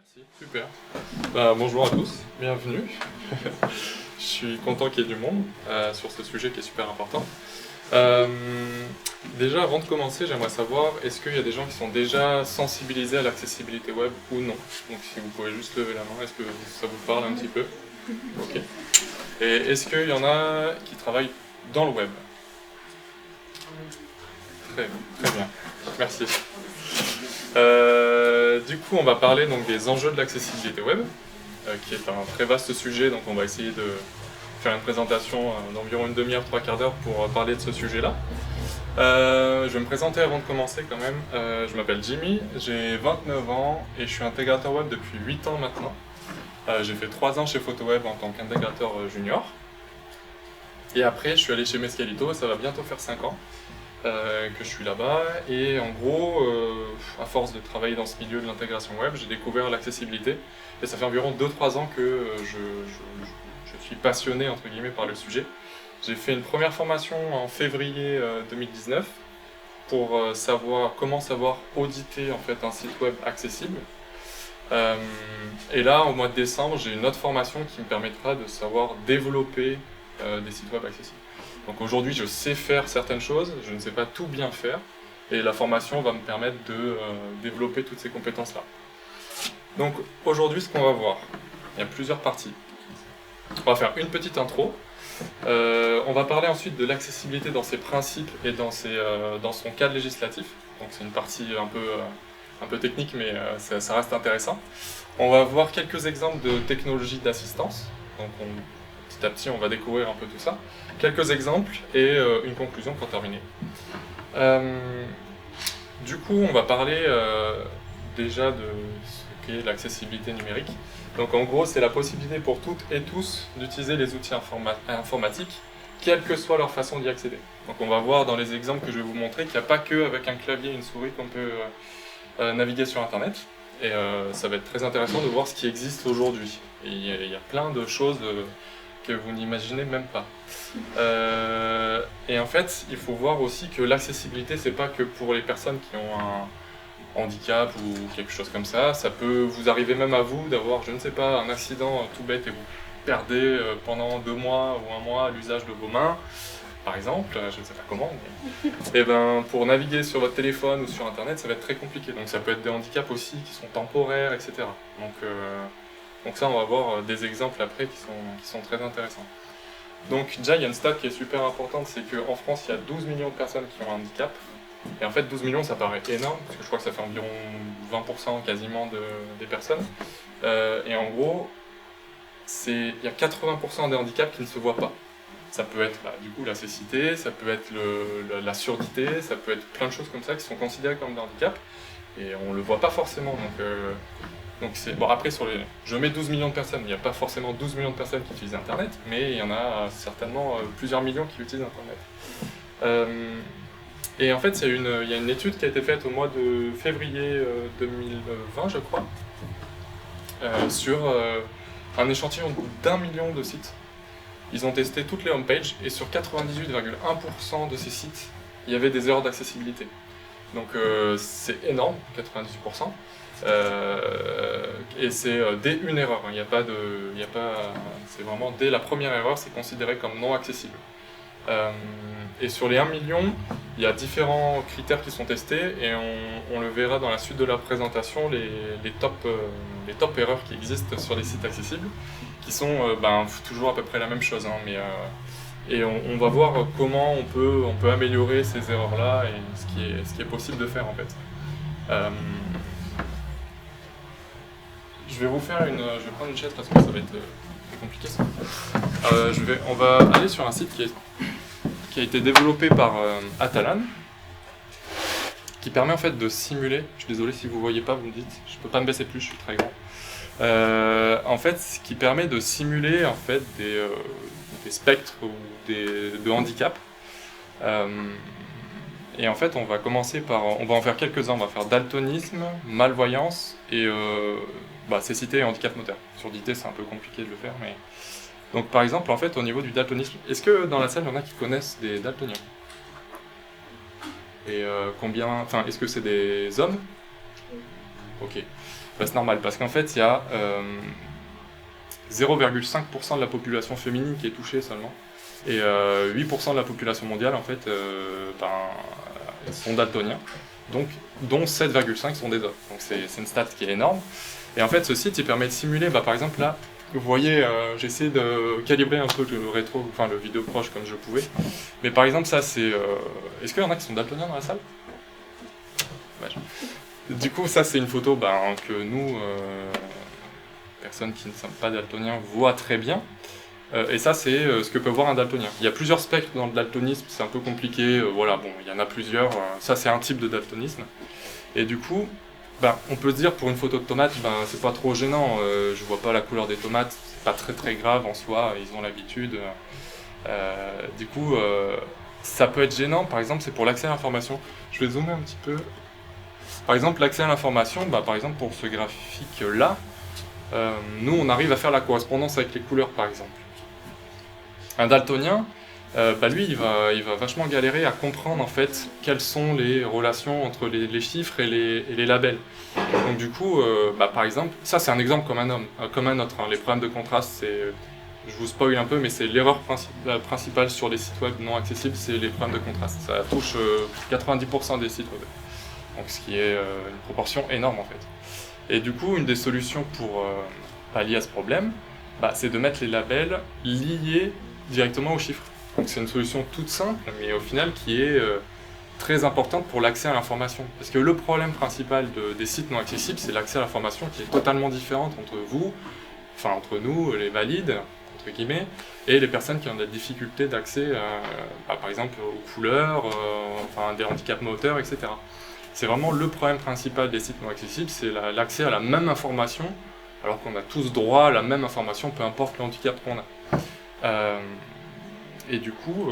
Merci, super. Bonjour à tous, bienvenue. Je suis content qu'il y ait du monde sur ce sujet qui est super important. Déjà, avant de commencer, j'aimerais savoir, est-ce qu'il y a des gens qui sont déjà sensibilisés à l'accessibilité web ou non? Donc si vous pouvez juste lever la main, est-ce que ça vous parle un petit peu? Ok. Et est-ce qu'il y en a qui travaillent dans le web? Très bien, merci. Du coup, on va parler donc des enjeux de l'accessibilité web, qui est un très vaste sujet, donc on va essayer de faire une présentation d'environ une demi-heure, trois quarts d'heure pour parler de ce sujet-là. Je vais me présenter avant de commencer quand même. Je m'appelle Jimmy, j'ai 29 ans et je suis intégrateur web depuis 8 ans maintenant. J'ai fait 3 ans chez PhotoWeb en tant qu'intégrateur junior. Et après, je suis allé chez Mescalito, ça va bientôt faire 5 ans que je suis là-bas. Et en gros, à force de travailler dans ce milieu de l'intégration web, j'ai découvert l'accessibilité. Et ça fait environ 2-3 ans que je suis passionné entre guillemets par le sujet. J'ai fait une première formation en février 2019 pour comment savoir auditer en fait un site web accessible. Et là, au mois de décembre, j'ai une autre formation qui me permettra de savoir développer des sites web accessibles. Donc aujourd'hui, je sais faire certaines choses, je ne sais pas tout bien faire, et la formation va me permettre de développer toutes ces compétences-là. Donc aujourd'hui, ce qu'on va voir, il y a plusieurs parties. On va faire une petite intro. On va parler ensuite de l'accessibilité dans ses principes et dans son cadre législatif. Donc c'est une partie un peu technique, mais ça reste intéressant. On va voir quelques exemples de technologies d'assistance. Donc petit à petit, on va découvrir un peu tout ça. Quelques exemples et une conclusion pour terminer. Du coup, on va parler déjà de ce qu'est l'accessibilité numérique. Donc en gros, c'est la possibilité pour toutes et tous d'utiliser les outils informatiques, quelle que soit leur façon d'y accéder. Donc on va voir dans les exemples que je vais vous montrer qu'il n'y a pas qu'avec un clavier et une souris qu'on peut naviguer sur Internet. Et ça va être très intéressant de voir ce qui existe aujourd'hui. Il y a plein de choses que vous n'imaginez même pas. Et en fait, il faut voir aussi que l'accessibilité, c'est pas que pour les personnes qui ont un handicap ou quelque chose comme ça. Ça peut vous arriver même à vous d'avoir, je ne sais pas, un accident tout bête et vous perdez pendant 2 mois ou 1 mois l'usage de vos mains, par exemple, je ne sais pas comment, mais et ben, pour naviguer sur votre téléphone ou sur Internet, ça va être très compliqué. Donc ça peut être des handicaps aussi qui sont temporaires, etc. Donc ça, on va voir des exemples après qui sont très intéressants. Donc déjà, il y a une stat qui est super importante, c'est qu'en France, il y a 12 millions de personnes qui ont un handicap. Et en fait, 12 millions, ça paraît énorme, parce que je crois que ça fait environ 20% quasiment des personnes. Et en gros, il y a 80% des handicaps qui ne se voient pas. Ça peut être du coup la cécité, ça peut être la surdité, ça peut être plein de choses comme ça qui sont considérées comme des handicaps. Et on ne le voit pas forcément. Donc c'est bon, après, je mets 12 millions de personnes, il n'y a pas forcément 12 millions de personnes qui utilisent Internet, mais il y en a certainement plusieurs millions qui utilisent Internet. Et en fait, il y a une étude qui a été faite au mois de février 2020, je crois, sur un échantillon d'1 million de sites. Ils ont testé toutes les homepages et sur 98,1% de ces sites, il y avait des erreurs d'accessibilité. Donc c'est énorme, 98%. Et c'est dès une erreur, hein. C'est vraiment dès la première erreur, c'est considéré comme non accessible. Et sur les 1 million, il y a différents critères qui sont testés et on le verra dans la suite de la présentation, les top erreurs qui existent sur les sites accessibles, qui sont toujours à peu près la même chose, hein, et on va voir comment on peut améliorer ces erreurs-là et ce qui est possible de faire en fait. Je vais prendre une chaise parce que ça va être compliqué ça. On va aller sur un site qui a été développé par Atalan, qui permet en fait de simuler, je suis désolé si vous ne voyez pas, vous me dites, je ne peux pas me baisser plus, je suis très grand. En fait, ce qui permet de simuler en fait des spectres ou de handicap. Et en fait, on va en faire quelques-uns. On va faire daltonisme, malvoyance et cécité et handicap moteur. Surdité, c'est un peu compliqué de le faire, mais... Donc par exemple, en fait, au niveau du daltonisme, est-ce que dans la salle, il y en a qui connaissent des daltoniens? Et est-ce que c'est des hommes? Ok. Bah, c'est normal, parce qu'en fait, il y a 0,5% de la population féminine qui est touchée seulement. Et 8% de la population mondiale, en fait, sont daltoniens, donc, dont 7,5 sont des hommes. Donc c'est une stat qui est énorme. Et en fait, ce site, il permet de simuler, par exemple là, vous voyez, j'ai essayé de calibrer un peu le rétro, enfin le vidéo proche comme je pouvais. Mais par exemple, ça c'est... Est-ce qu'il y en a qui sont daltoniens dans la salle? Ouais. Du coup, ça c'est une photo que nous, personnes qui ne sont pas daltoniens, voient très bien. Et ça, c'est ce que peut voir un daltonien. Il y a plusieurs spectres dans le daltonisme, c'est un peu compliqué, voilà, bon, il y en a plusieurs, ça c'est un type de daltonisme. Et du coup, on peut se dire pour une photo de tomate, c'est pas trop gênant, je vois pas la couleur des tomates, c'est pas très très grave en soi, ils ont l'habitude. Du coup, ça peut être gênant, par exemple, c'est pour l'accès à l'information. Je vais zoomer un petit peu. Par exemple, l'accès à l'information, par exemple pour ce graphique-là, nous on arrive à faire la correspondance avec les couleurs, par exemple. Un daltonien, lui, il va vachement galérer à comprendre en fait quelles sont les relations entre les chiffres et les labels. Donc du coup, par exemple, ça c'est un exemple comme un autre. Hein. Les problèmes de contraste, je vous spoil un peu, mais c'est l'erreur principale sur les sites web non accessibles, c'est les problèmes de contraste. Ça touche 90% des sites web. Donc ce qui est une proportion énorme en fait. Et du coup, une des solutions pour pallier à ce problème, c'est de mettre les labels liés directement aux chiffres. Donc c'est une solution toute simple, mais au final qui est très importante pour l'accès à l'information. Parce que le problème principal des sites non accessibles, c'est l'accès à l'information qui est totalement différente entre nous, les valides, entre guillemets, et les personnes qui ont des difficultés d'accès, par exemple, aux couleurs, des handicaps moteurs, etc. C'est vraiment le problème principal des sites non accessibles, c'est l'accès à la même information, alors qu'on a tous droit à la même information, peu importe le handicap qu'on a. Et du coup,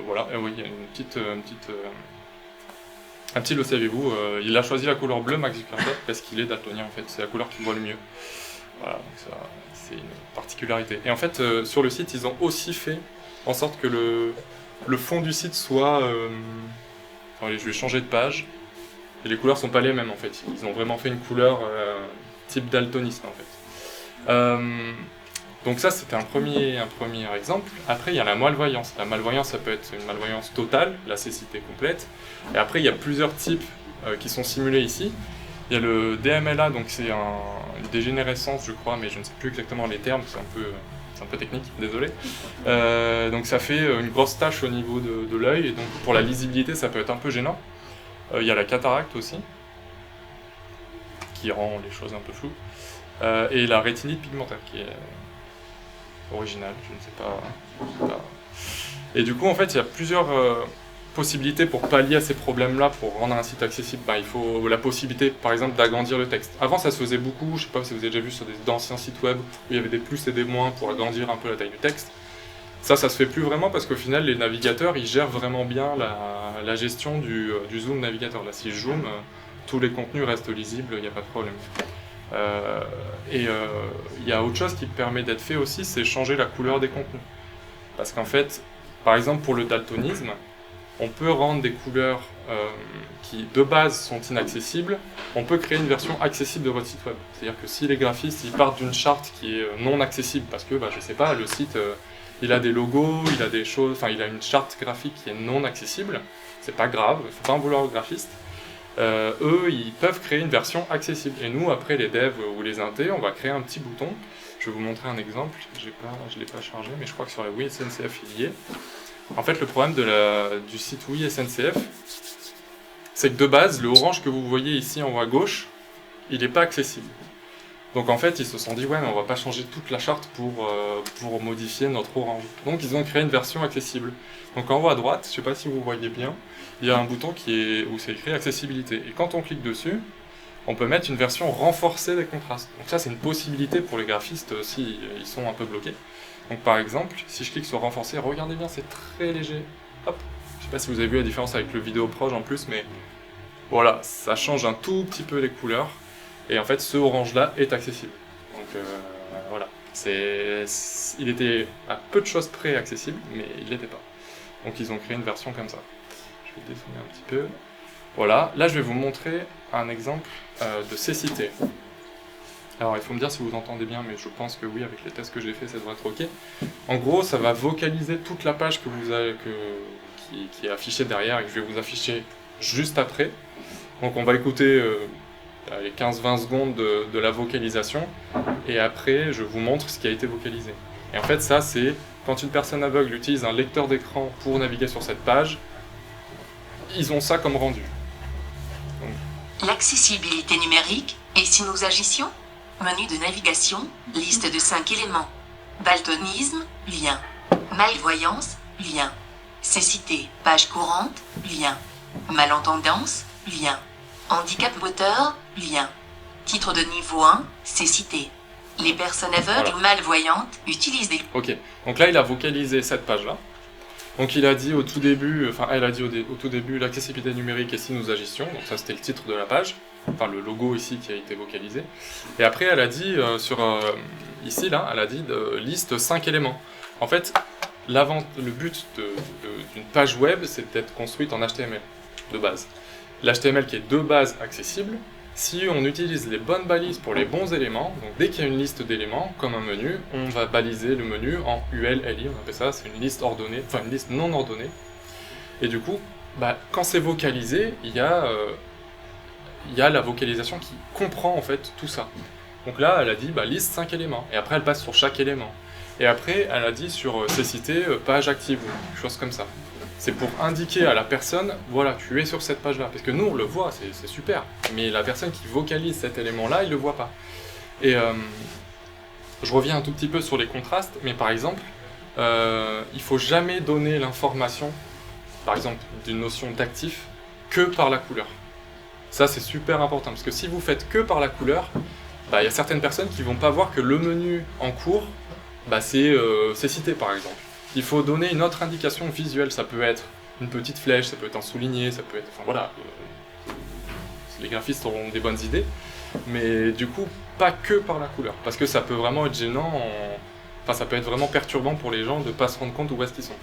voilà, oui, il y a un petit le savez-vous, il a choisi la couleur bleue, Mark Zuckerberg, parce qu'il est daltonien en fait, c'est la couleur qu'il voit le mieux. Voilà, donc ça, c'est une particularité. Et en fait, sur le site, ils ont aussi fait en sorte que le fond du site soit... Attendez, je vais changer de page. Et les couleurs sont pas les mêmes en fait, ils ont vraiment fait une couleur type daltoniste en fait. Donc ça, c'était un premier exemple. Après, il y a la malvoyance. La malvoyance, ça peut être une malvoyance totale, la cécité complète. Et après, il y a plusieurs types qui sont simulés ici. Il y a le DMLA, donc c'est une dégénérescence, je crois, mais je ne sais plus exactement les termes, c'est un peu technique, désolé. Donc ça fait une grosse tache au niveau de l'œil, et donc pour la lisibilité, ça peut être un peu gênant. Il y a la cataracte aussi, qui rend les choses un peu floues. Et la rétinite pigmentaire, qui est original, je ne sais pas. Et du coup, en fait, il y a plusieurs possibilités pour pallier à ces problèmes-là, pour rendre un site accessible. Il faut la possibilité, par exemple, d'agrandir le texte. Avant, ça se faisait beaucoup, je ne sais pas si vous avez déjà vu sur d'anciens sites web, où il y avait des plus et des moins pour agrandir un peu la taille du texte. Ça se fait plus vraiment parce qu'au final, les navigateurs, ils gèrent vraiment bien la gestion du zoom navigateur. Là, si je zoome, tous les contenus restent lisibles, il n'y a pas de problème. Il y a autre chose qui permet d'être fait aussi, c'est changer la couleur des contenus. Parce qu'en fait, par exemple pour le daltonisme, on peut rendre des couleurs qui de base sont inaccessibles, on peut créer une version accessible de votre site web. C'est-à-dire que si les graphistes ils partent d'une charte qui est non accessible, parce que je sais pas, le site il a des logos, il a des choses, il a une charte graphique qui est non accessible, c'est pas grave, il faut pas en vouloir aux graphistes. Eux, ils peuvent créer une version accessible. Et nous, après, les devs ou les intés, on va créer un petit bouton. Je vais vous montrer un exemple. Je ne l'ai pas chargé, mais je crois que sur la Oui SNCF, il y est. En fait, le problème du site Oui SNCF, c'est que de base, le orange que vous voyez ici en haut à gauche, il n'est pas accessible. Donc en fait, ils se sont dit, ouais, mais on va pas changer toute la charte pour modifier notre orange. Donc ils ont créé une version accessible. Donc en haut à droite, je sais pas si vous voyez bien, il y a un bouton où c'est écrit accessibilité. Et quand on clique dessus, on peut mettre une version renforcée des contrastes. Donc ça, c'est une possibilité pour les graphistes si ils sont un peu bloqués. Donc par exemple, si je clique sur renforcer, regardez bien, c'est très léger. Hop, je sais pas si vous avez vu la différence avec le vidéo proche en plus, mais voilà, ça change un tout petit peu les couleurs. Et en fait, ce orange-là est accessible. Donc voilà, il était à peu de choses près accessible, mais il l'était pas. Donc ils ont créé une version comme ça. Je vais dézoomer un petit peu. Voilà, là je vais vous montrer un exemple de cécité. Alors il faut me dire si vous entendez bien, mais je pense que oui, avec les tests que j'ai fait, ça devrait être ok. En gros, ça va vocaliser toute la page que vous avez, qui est affichée derrière et que je vais vous afficher juste après. Donc on va écouter les 15-20 secondes de la vocalisation, et après je vous montre ce qui a été vocalisé. Et en fait ça c'est quand une personne aveugle utilise un lecteur d'écran pour naviguer sur cette page, ils ont ça comme rendu. L'accessibilité numérique, et si nous agissions? Menu de navigation, liste de 5 éléments. Daltonisme, lien. Malvoyance, lien. Cécité, page courante, lien. Malentendance, lien. Handicap moteur, lien. Titre de niveau 1, cécité. Les personnes aveugles ou malvoyantes utilisent des... Ok, donc là il a vocalisé cette page-là. Donc il a dit au tout début, enfin elle a dit au tout début l'accessibilité numérique et si nous agissions, donc ça c'était le titre de la page, enfin le logo ici qui a été vocalisé. Et après elle a dit ici là, elle a dit liste 5 éléments. En fait, le but d'une page web c'est d'être construite en HTML de base. L'HTML qui est de base accessible, si on utilise les bonnes balises pour les bons éléments, donc dès qu'il y a une liste d'éléments, comme un menu, on va baliser le menu en ULLI, on appelle ça, c'est une liste ordonnée, enfin une liste non ordonnée. Et du coup, quand c'est vocalisé, il y a la vocalisation qui comprend en fait tout ça. Donc là, elle a dit liste 5 éléments, et après elle passe sur chaque élément. Et après, elle a dit sur cécité, page active, ou quelque chose comme ça. C'est pour indiquer à la personne, voilà, tu es sur cette page-là. Parce que nous, on le voit, c'est super. Mais la personne qui vocalise cet élément-là, il ne le voit pas. Et je reviens un tout petit peu sur les contrastes, mais par exemple, il ne faut jamais donner l'information, par exemple, d'une notion d'actif, que par la couleur. Ça, c'est super important, parce que si vous faites que par la couleur, il y a certaines personnes qui ne vont pas voir que le menu en cours, c'est cité, par exemple. Il faut donner une autre indication visuelle, ça peut être une petite flèche, ça peut être un souligné, ça peut être... Enfin voilà, les graphistes auront des bonnes idées, mais du coup, pas que par la couleur, parce que ça peut vraiment être gênant, enfin ça peut être vraiment perturbant pour les gens de ne pas se rendre compte où est-ce qu'ils sont.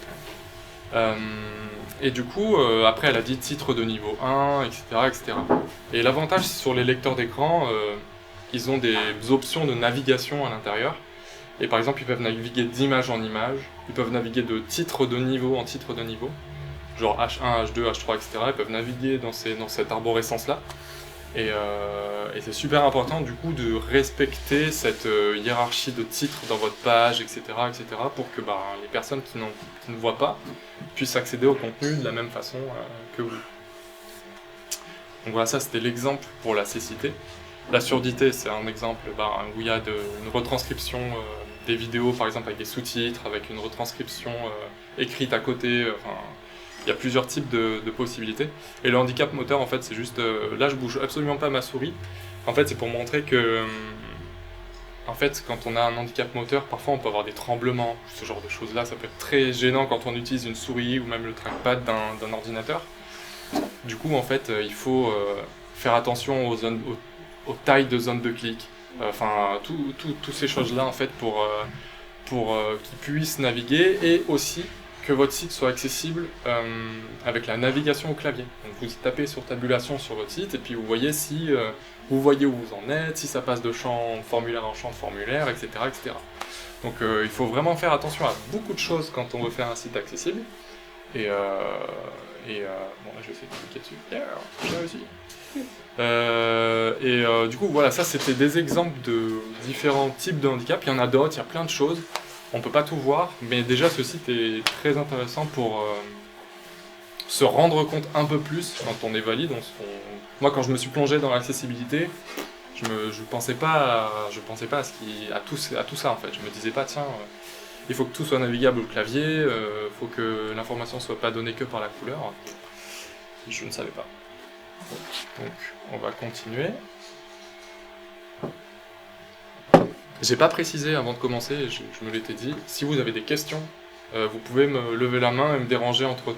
Et du coup, après elle a dit titre de niveau 1, etc. etc. Et l'avantage sur les lecteurs d'écran, ils ont des options de navigation à l'intérieur. Et par exemple, ils peuvent naviguer d'image en image, ils peuvent naviguer de titre de niveau en titre de niveau, genre H1, H2, H3, etc. Ils peuvent naviguer dans cette arborescence-là. Et c'est super important du coup de respecter cette hiérarchie de titres dans votre page, etc. pour que les personnes qui ne voient pas puissent accéder au contenu de la même façon que vous. Donc voilà, ça c'était l'exemple pour la cécité. La surdité, c'est un exemple où il y a une retranscription des vidéos, par exemple avec des sous-titres, avec une retranscription écrite à côté. Il y a plusieurs types de possibilités. Et le handicap moteur, en fait, c'est juste... là, je bouge absolument pas ma souris. En fait, c'est pour montrer que... en fait, quand on a un handicap moteur, parfois on peut avoir des tremblements, ce genre de choses-là. Ça peut être très gênant quand on utilise une souris ou même le trackpad d'un ordinateur. Du coup, en fait, il faut faire attention aux tailles de zones de clic. Toutes ces choses-là, en fait, pour qu'ils puissent naviguer et aussi que votre site soit accessible avec la navigation au clavier. Donc vous tapez sur tabulation sur votre site et puis vous voyez si vous voyez où vous en êtes, si ça passe de champ formulaire en champ de formulaire, etc. etc. Donc il faut vraiment faire attention à beaucoup de choses quand on veut faire un site accessible. Bon là je vais essayer de cliquer dessus. J'ai réussi. Du coup voilà, ça c'était des exemples de différents types de handicap. Il y en a d'autres, il y a plein de choses. On peut pas tout voir, mais déjà ce site est très intéressant pour se rendre compte un peu plus quand on est valide. Moi quand je me suis plongé dans l'accessibilité, je pensais pas à tout ça en fait. Je me disais pas tiens, il faut que tout soit navigable au clavier, faut que l'information soit pas donnée que par la couleur. Je ne savais pas. Donc on va continuer. J'ai pas précisé avant de commencer, je me l'étais dit, si vous avez des questions, vous pouvez me lever la main et me déranger entre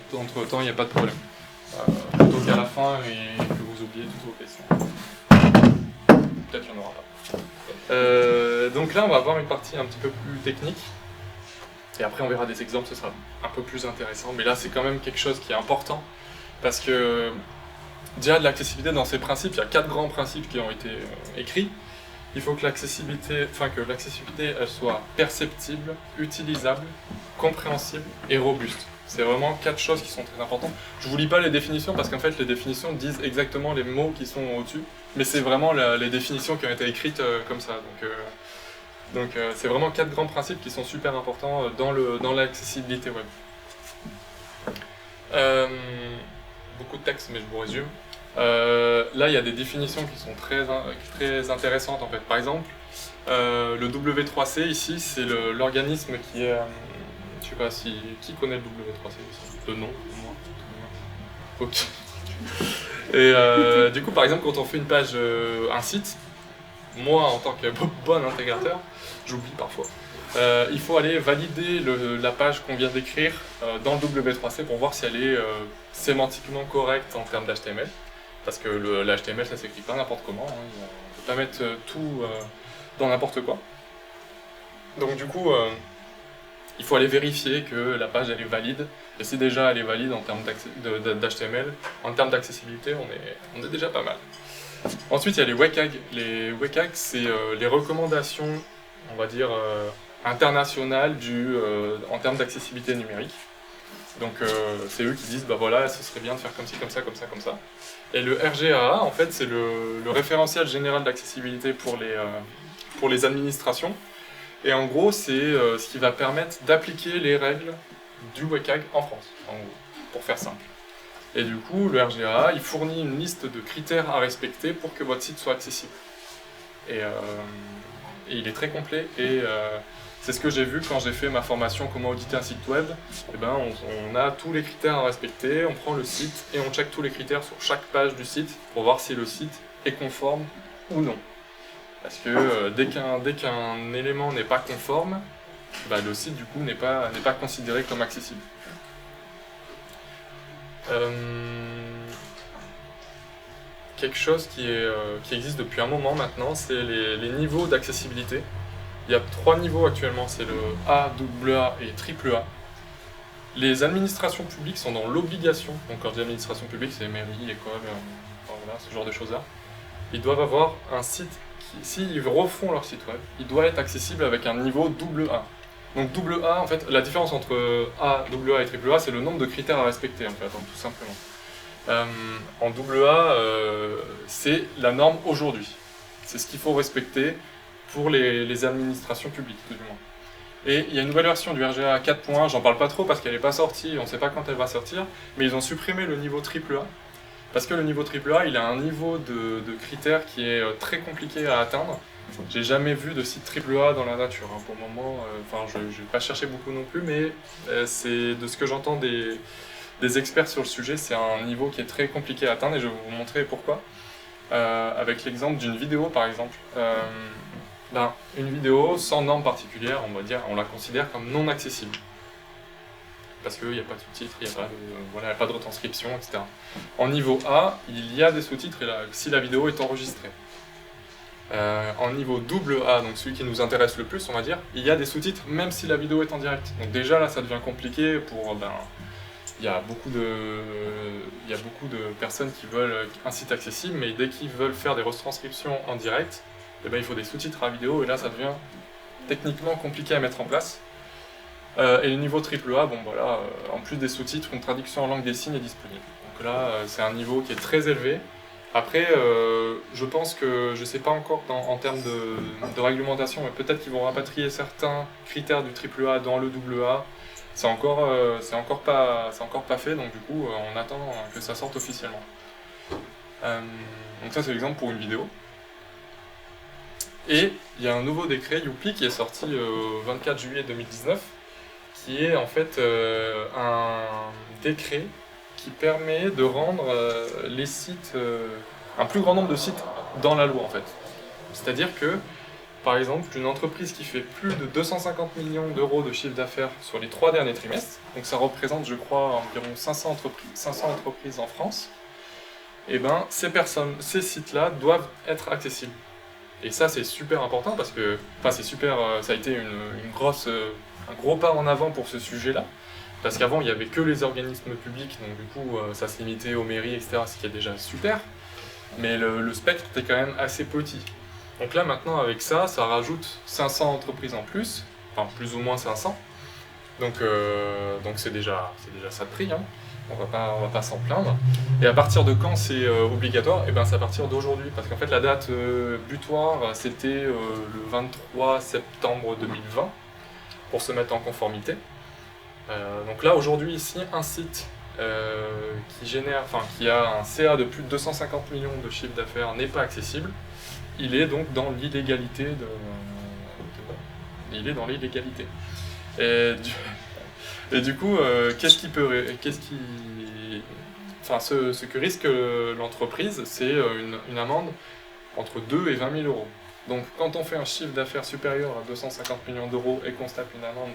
temps, il n'y a pas de problème. Plutôt qu'à la fin et que vous oubliez toutes vos questions. Peut-être qu'il n'y en aura pas. Donc là, on va voir une partie un petit peu plus technique. Et après, on verra des exemples, ce sera un peu plus intéressant. Mais là, c'est quand même quelque chose qui est important. Parce que, déjà, de l'accessibilité, dans ces principes, il y a 4 grands principes qui ont été écrits. il faut que l'accessibilité elle soit perceptible, utilisable, compréhensible et robuste. C'est vraiment 4 choses qui sont très importantes. Je vous lis pas les définitions parce qu'en fait les définitions disent exactement les mots qui sont au-dessus, mais c'est vraiment les définitions qui ont été écrites comme ça. Donc c'est vraiment 4 grands principes qui sont super importants dans l'accessibilité web. Beaucoup de textes, mais je vous résume. Là, il y a des définitions qui sont très intéressantes en fait. Par exemple, le W3C ici, c'est l'organisme qui est... je sais pas si... Qui connaît le W3C ici? Le nom, moi. Ok. Et du coup, par exemple, quand on fait une page, un site, moi, en tant que bon intégrateur, j'oublie parfois. Il faut aller valider la page qu'on vient d'écrire dans le W3C pour voir si elle est sémantiquement correcte en termes d'HTML. Parce que l'HTML, ça s'écrit pas n'importe comment, hein. On ne peut pas mettre tout dans n'importe quoi. Donc du coup, il faut aller vérifier que la page elle est valide. Et si déjà elle est valide en termes d'HTML, en termes d'accessibilité, on est déjà pas mal. Ensuite, il y a les WCAG. Les WCAG, c'est les recommandations, on va dire, internationales en termes d'accessibilité numérique. Donc c'est eux qui disent, bah voilà, ce serait bien de faire comme ci, comme ça, comme ça, comme ça. Et le RGAA, en fait, c'est le référentiel général d'accessibilité pour les administrations. Et en gros, c'est ce qui va permettre d'appliquer les règles du WCAG en France, en gros, pour faire simple. Et du coup, le RGAA, il fournit une liste de critères à respecter pour que votre site soit accessible. Et il est très complet et c'est ce que j'ai vu quand j'ai fait ma formation comment auditer un site web. Et ben, on a tous les critères à respecter, on prend le site et on check tous les critères sur chaque page du site pour voir si le site est conforme ou non. Parce que dès qu'un élément n'est pas conforme, bah, le site du coup n'est pas considéré comme accessible. Quelque chose qui existe depuis un moment maintenant, c'est les niveaux d'accessibilité. Il y a 3 niveaux actuellement, c'est le A, AA et AAA. Les administrations publiques sont dans l'obligation, donc quand je dis administration publique, c'est mairie, école, voilà, ce genre de choses-là. Ils doivent avoir un site s'ils refont leur site web, il doit être accessible avec un niveau AA. Donc AA, en fait, la différence entre A, AA et AAA, c'est le nombre de critères à respecter, en fait, hein, tout simplement. En AA, c'est la norme aujourd'hui. C'est ce qu'il faut respecter pour les administrations publiques, tout du moins. Et il y a une nouvelle version du RGA 4.1, j'en parle pas trop parce qu'elle n'est pas sortie, on ne sait pas quand elle va sortir, mais ils ont supprimé le niveau AAA, parce que le niveau AAA, il a un niveau de critères qui est très compliqué à atteindre. J'ai jamais vu de site AAA dans la nature, hein, pour le moment, je n'ai pas cherché beaucoup non plus, mais c'est de ce que j'entends des experts sur le sujet, c'est un niveau qui est très compliqué à atteindre, et je vais vous montrer pourquoi. Avec l'exemple d'une vidéo, par exemple. Une vidéo sans norme particulière, on la considère comme non accessible. Parce qu'il n'y a pas de sous-titres, il n'y a pas de retranscription, etc. En niveau A, il y a des sous-titres si la vidéo est enregistrée. En niveau AA, donc celui qui nous intéresse le plus, on va dire, il y a des sous-titres même si la vidéo est en direct. Donc déjà là, ça devient compliqué pour... il y a beaucoup de personnes qui veulent un site accessible, mais dès qu'ils veulent faire des retranscriptions en direct, il faut des sous-titres à vidéo, et là ça devient techniquement compliqué à mettre en place. Et le niveau AAA, en plus des sous-titres, une traduction en langue des signes est disponible. Donc là, c'est un niveau qui est très élevé. Après, je pense que, je ne sais pas encore en termes de réglementation, mais peut-être qu'ils vont rapatrier certains critères du AAA dans le AA. C'est encore pas fait, donc du coup, on attend que ça sorte officiellement. Donc ça, c'est l'exemple pour une vidéo. Et il y a un nouveau décret YouPli qui est sorti le 24 juillet 2019, qui est en fait un décret qui permet de rendre les sites, un plus grand nombre de sites dans la loi en fait. C'est-à-dire que, par exemple, une entreprise qui fait plus de 250 millions d'euros de chiffre d'affaires sur les 3 derniers trimestres, donc ça représente, je crois, environ 500 entreprises en France, et ces sites-là doivent être accessibles. Et ça, c'est super important parce que, ça a été un gros pas en avant pour ce sujet-là. Parce qu'avant, il n'y avait que les organismes publics, donc du coup, ça se limitait aux mairies, etc., ce qui est déjà super. Mais le spectre était quand même assez petit. Donc là maintenant avec ça, ça rajoute 500 entreprises en plus, enfin plus ou moins 500. Donc c'est déjà ça de prix, hein. On va pas s'en plaindre. Et à partir de quand c'est obligatoire? Et ben c'est à partir d'aujourd'hui, parce qu'en fait la date butoir c'était le 23 septembre 2020 pour se mettre en conformité. Donc là aujourd'hui ici un site qui a un CA de plus de 250 millions de chiffre d'affaires n'est pas accessible. Il est donc dans l'illégalité il est dans l'illégalité. Et du coup, ce que risque l'entreprise, c'est une amende entre 2 et 20 000 euros. Donc quand on fait un chiffre d'affaires supérieur à 250 millions d'euros et qu'on se tape une amende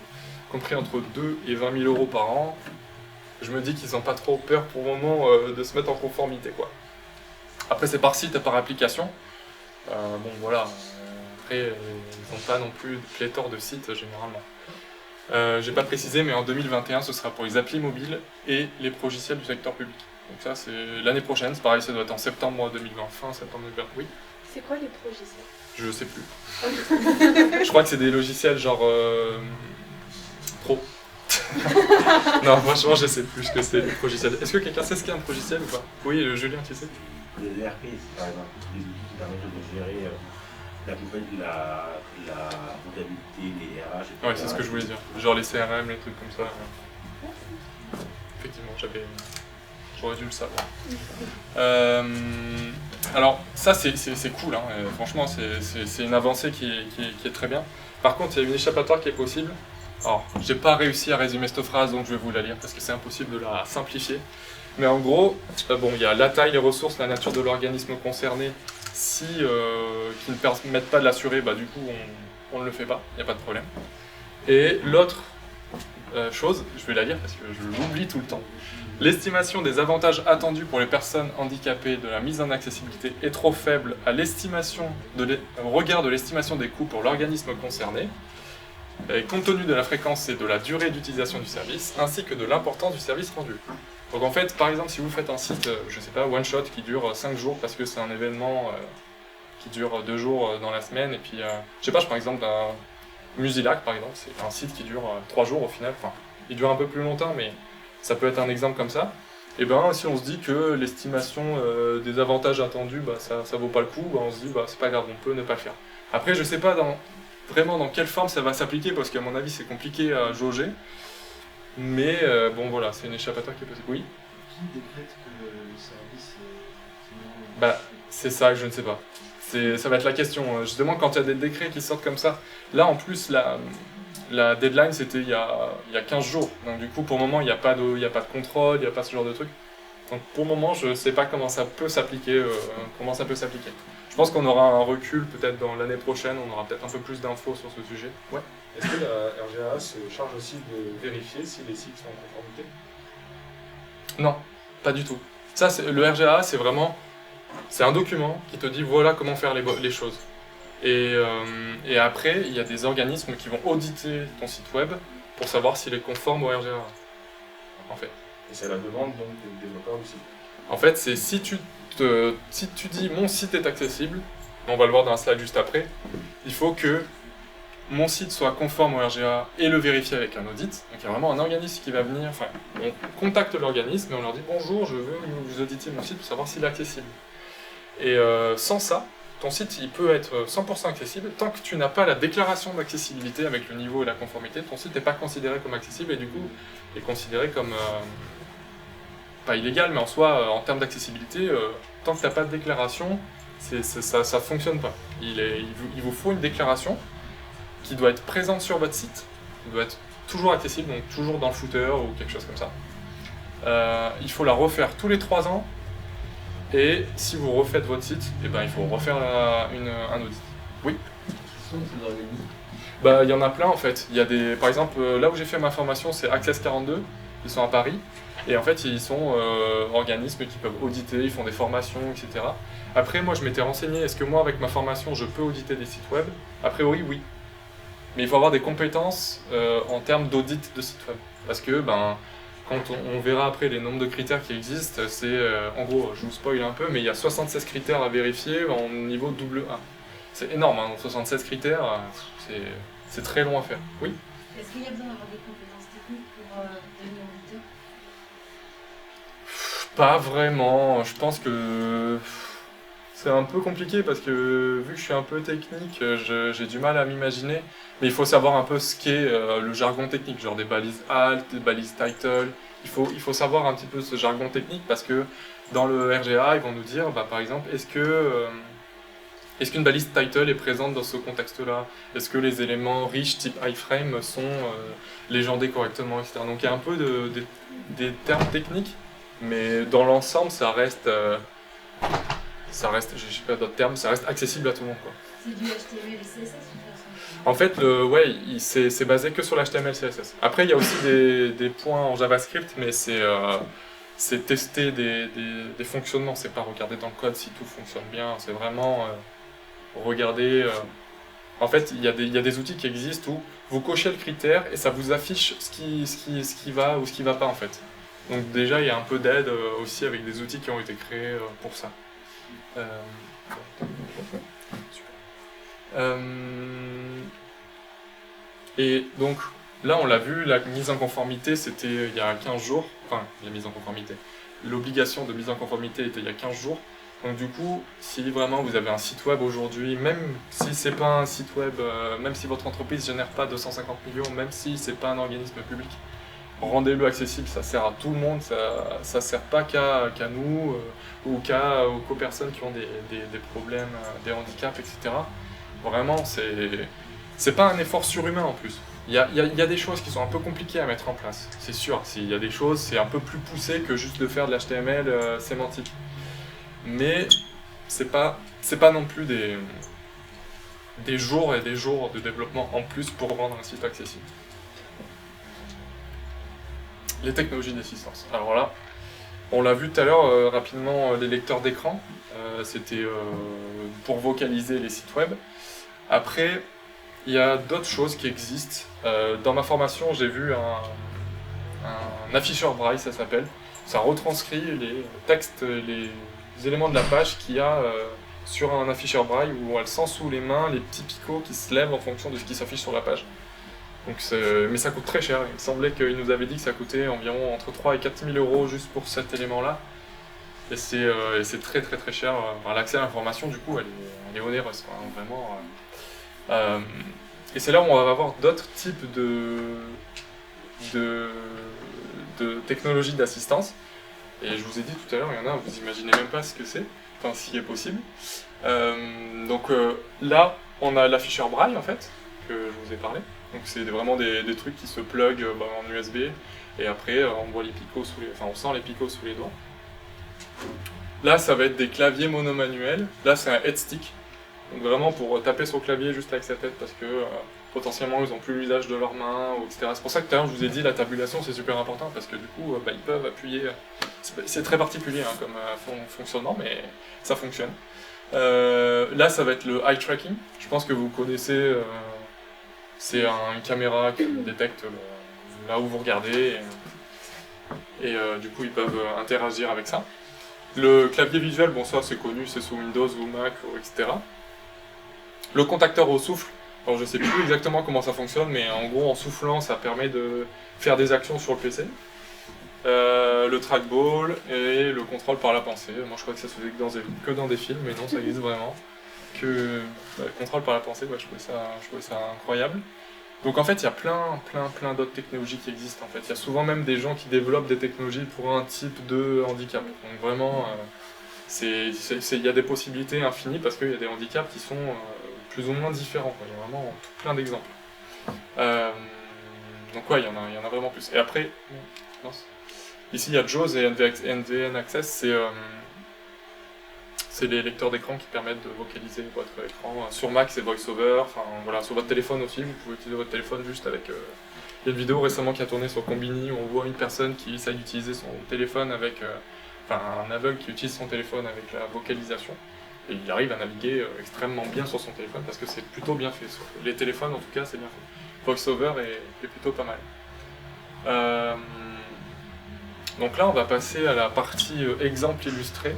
compris entre 2 et 20 000 euros par an, je me dis qu'ils n'ont pas trop peur pour le moment de se mettre en conformité, quoi. Après c'est par site et par application. Bon voilà, après ils n'ont pas non plus pléthore de sites généralement. J'ai pas précisé, mais en 2021 ce sera pour les applis mobiles et les progiciels du secteur public. Donc ça c'est l'année prochaine, c'est pareil, ça doit être en septembre 2020, fin septembre 2020, oui. C'est quoi les progiciels? Je sais plus. Je crois que c'est des logiciels genre pro. Non franchement je sais plus ce que c'est les progiciels. Est-ce que quelqu'un sait ce qu'est un progiciel ou pas? Oui, Julien, tu sais? Les ERP, c'est par exemple des outils qui permettent de gérer la comptabilité, les RH, etc. Ouais, c'est ce que je voulais dire. Genre les CRM, les trucs comme ça. Effectivement, j'aurais dû le savoir. Alors, ça c'est cool, hein. Franchement, c'est une avancée qui est très bien. Par contre, il y a une échappatoire qui est possible. Alors, j'ai pas réussi à résumer cette phrase, donc je vais vous la lire parce que c'est impossible de la simplifier. Mais en gros, bon, il y a la taille, les ressources, la nature de l'organisme concerné. Si qui ne permettent pas de l'assurer, bah du coup on ne le fait pas, il n'y a pas de problème. Et l'autre chose, je vais la lire parce que je l'oublie tout le temps. L'estimation des avantages attendus pour les personnes handicapées de la mise en accessibilité est trop faible au regard de l'estimation des coûts pour l'organisme concerné, et compte tenu de la fréquence et de la durée d'utilisation du service, ainsi que de l'importance du service rendu. Donc en fait, par exemple, si vous faites un site, je sais pas, one shot qui dure 5 jours parce que c'est un événement qui dure 2 jours dans la semaine, et puis je sais pas, je prends l'exemple d'un Musilac par exemple, c'est un site qui dure 3 jours au final, enfin, il dure un peu plus longtemps, mais ça peut être un exemple comme ça. Et ben si on se dit que l'estimation des avantages attendus, bah, ça vaut pas le coup, bah, on se dit bah c'est pas grave, on peut ne pas le faire. Après je sais pas vraiment dans quelle forme ça va s'appliquer, parce qu'à mon avis c'est compliqué à jauger. Mais bon voilà, c'est une échappatoire qui est possible. Oui. Qui décrète que le service Bah c'est ça que je ne sais pas. Ça va être la question. Justement quand il y a des décrets qui sortent comme ça, là en plus la deadline c'était il y a 15 jours. Donc du coup pour le moment il n'y a pas de contrôle, il n'y a pas ce genre de truc. Donc pour le moment je ne sais pas comment ça peut s'appliquer. Je pense qu'on aura un recul peut-être dans l'année prochaine, on aura peut-être un peu plus d'infos sur ce sujet. Ouais. Est-ce que la RGA se charge aussi de vérifier si les sites sont en conformité? Non, pas du tout. Ça, le RGA, c'est un document qui te dit voilà comment faire les choses. Et après, il y a des organismes qui vont auditer ton site web pour savoir s'il est conforme au RGA. En fait. Et c'est la demande donc des développeurs du site. En fait, c'est si tu dis mon site est accessible, on va le voir dans un slide juste après, il faut que mon site soit conforme au RGA et le vérifier avec un audit. Donc il y a vraiment un organisme qui va venir, enfin on contacte l'organisme et on leur dit bonjour, je veux vous auditer mon site pour savoir s'il est accessible. Et sans ça, ton site il peut être 100% accessible, tant que tu n'as pas la déclaration d'accessibilité avec le niveau et la conformité, ton site n'est pas considéré comme accessible et du coup est considéré comme, pas illégal, mais en soi, en termes d'accessibilité, tant que tu n'as pas de déclaration, ça ne fonctionne pas. Il vous faut une déclaration qui doit être présente sur votre site, qui doit être toujours accessible, donc toujours dans le footer ou quelque chose comme ça. Il faut la refaire tous les 3 ans, et si vous refaites votre site, eh ben, il faut refaire un audit. Oui. Qui sont ces organismes? Bah, il y en a plein en fait. Il y a par exemple, là où j'ai fait ma formation, c'est Access 42, ils sont à Paris, et en fait ils sont organismes qui peuvent auditer, ils font des formations, etc. Après moi je m'étais renseigné, est-ce que moi avec ma formation je peux auditer des sites web? A priori oui. Mais il faut avoir des compétences en termes d'audit de site web. Parce que quand on verra après les nombres de critères qui existent, c'est en gros, je vous spoil un peu, mais il y a 76 critères à vérifier en niveau double 1. c'est énorme, hein, 76 critères, c'est très long à faire. Oui. Est-ce qu'il y a besoin d'avoir des compétences techniques pour devenir auditeur? Pas vraiment, je pense que c'est un peu compliqué parce que vu que je suis un peu technique, j'ai du mal à m'imaginer. Mais il faut savoir un peu ce qu'est le jargon technique, genre des balises alt, des balises title. Il faut savoir un petit peu ce jargon technique parce que dans le RGA, ils vont nous dire, bah, par exemple, est-ce qu'une balise title est présente dans ce contexte-là? Est-ce que les éléments riches type iframe sont légendés correctement, etc. Donc il y a un peu des termes techniques, mais dans l'ensemble, ça reste, je sais pas d'autres termes, ça reste accessible à tout le monde, quoi. C'est du HTML et CSS ou faire En fait, ouais, c'est basé que sur l'HTML, CSS. Après, il y a aussi des points en JavaScript, mais c'est tester des fonctionnements, c'est pas regarder dans le code si tout fonctionne bien, c'est vraiment regarder. En fait, il y a des outils qui existent où vous cochez le critère et ça vous affiche ce qui va ou ce qui va pas en fait. Donc déjà, il y a un peu d'aide aussi avec des outils qui ont été créés pour ça. Super. Et donc là, on l'a vu, la mise en conformité, c'était il y a 15 jours. Enfin, la mise en conformité. L'obligation de mise en conformité était il y a 15 jours. Donc du coup, si vraiment vous avez un site web aujourd'hui, même si c'est pas un site web, même si votre entreprise génère pas 250 millions, même si c'est pas un organisme public, rendez-le accessible, ça sert à tout le monde, ça sert pas qu'à nous ou qu'aux personnes qui ont des problèmes, des handicaps, etc. Vraiment, c'est pas un effort surhumain en plus. Il y a des choses qui sont un peu compliquées à mettre en place, c'est sûr. S'il y a des choses, c'est un peu plus poussé que juste de faire de l'HTML sémantique. Mais c'est pas non plus des jours et des jours de développement en plus pour rendre un site accessible. Les technologies d'assistance. Alors là, on l'a vu tout à l'heure rapidement, les lecteurs d'écran, c'était pour vocaliser les sites web. Après, il y a d'autres choses qui existent. Dans ma formation, j'ai vu un afficheur braille, ça s'appelle. Ça retranscrit les textes, les éléments de la page qu'il y a sur un afficheur braille où elle sent sous les mains les petits picots qui se lèvent en fonction de ce qui s'affiche sur la page. Donc mais ça coûte très cher. Il me semblait qu'il nous avait dit que ça coûtait environ entre 3 et 4 000 euros juste pour cet élément-là. Et c'est très très très cher. Enfin, l'accès à l'information, du coup, elle est onéreuse, quoi, hein, vraiment. Et c'est là où on va avoir d'autres types de technologies d'assistance. Et je vous ai dit tout à l'heure, il y en a, vous imaginez même pas ce que c'est, enfin ce qui est possible. Donc là, on a l'afficheur braille en fait, que je vous ai parlé. Donc c'est vraiment des trucs qui se plug en USB, et après on voit les picots on sent les picots sous les doigts. Là, ça va être des claviers monomanuels. Là, c'est un headstick. Donc vraiment pour taper sur le clavier juste avec sa tête, parce que potentiellement ils n'ont plus l'usage de leurs mains, etc. C'est pour ça que tout à l'heure je vous ai dit la tabulation c'est super important, parce que du coup ils peuvent appuyer. C'est très particulier hein, comme fonctionnement, mais ça fonctionne. Là ça va être le eye tracking. Je pense que vous connaissez, c'est une caméra qui détecte là où vous regardez, et du coup ils peuvent interagir avec ça. Le clavier visuel, bon ça c'est connu, c'est sous Windows ou Mac, etc. Le contacteur au souffle, alors je sais plus exactement comment ça fonctionne, mais en gros en soufflant ça permet de faire des actions sur le PC. Le trackball et le contrôle par la pensée. Moi je crois que ça se faisait que dans des films, mais non, ça existe vraiment. Le contrôle par la pensée, je trouvais ça incroyable. Donc en fait il y a plein d'autres technologies qui existent en fait. Il y a souvent même des gens qui développent des technologies pour un type de handicap. Donc vraiment il y a des possibilités infinies parce qu'il y a des handicaps qui sont plus ou moins différents. Il y a vraiment plein d'exemples. Donc ouais, il y en a vraiment plus. Et après, ici il y a JAWS et NVN Access, c'est les lecteurs d'écran qui permettent de vocaliser votre écran. Sur Mac, c'est VoiceOver. Enfin voilà, sur votre téléphone aussi, vous pouvez utiliser votre téléphone juste avec. Il y a une vidéo récemment qui a tourné sur Combini où on voit une personne qui essaye d'utiliser son téléphone avec. Un aveugle qui utilise son téléphone avec la vocalisation. Et il arrive à naviguer extrêmement bien sur son téléphone parce que c'est plutôt bien fait. Sur les téléphones, en tout cas, c'est bien fait. VoiceOver est plutôt pas mal. Donc là, on va passer à la partie exemple illustré.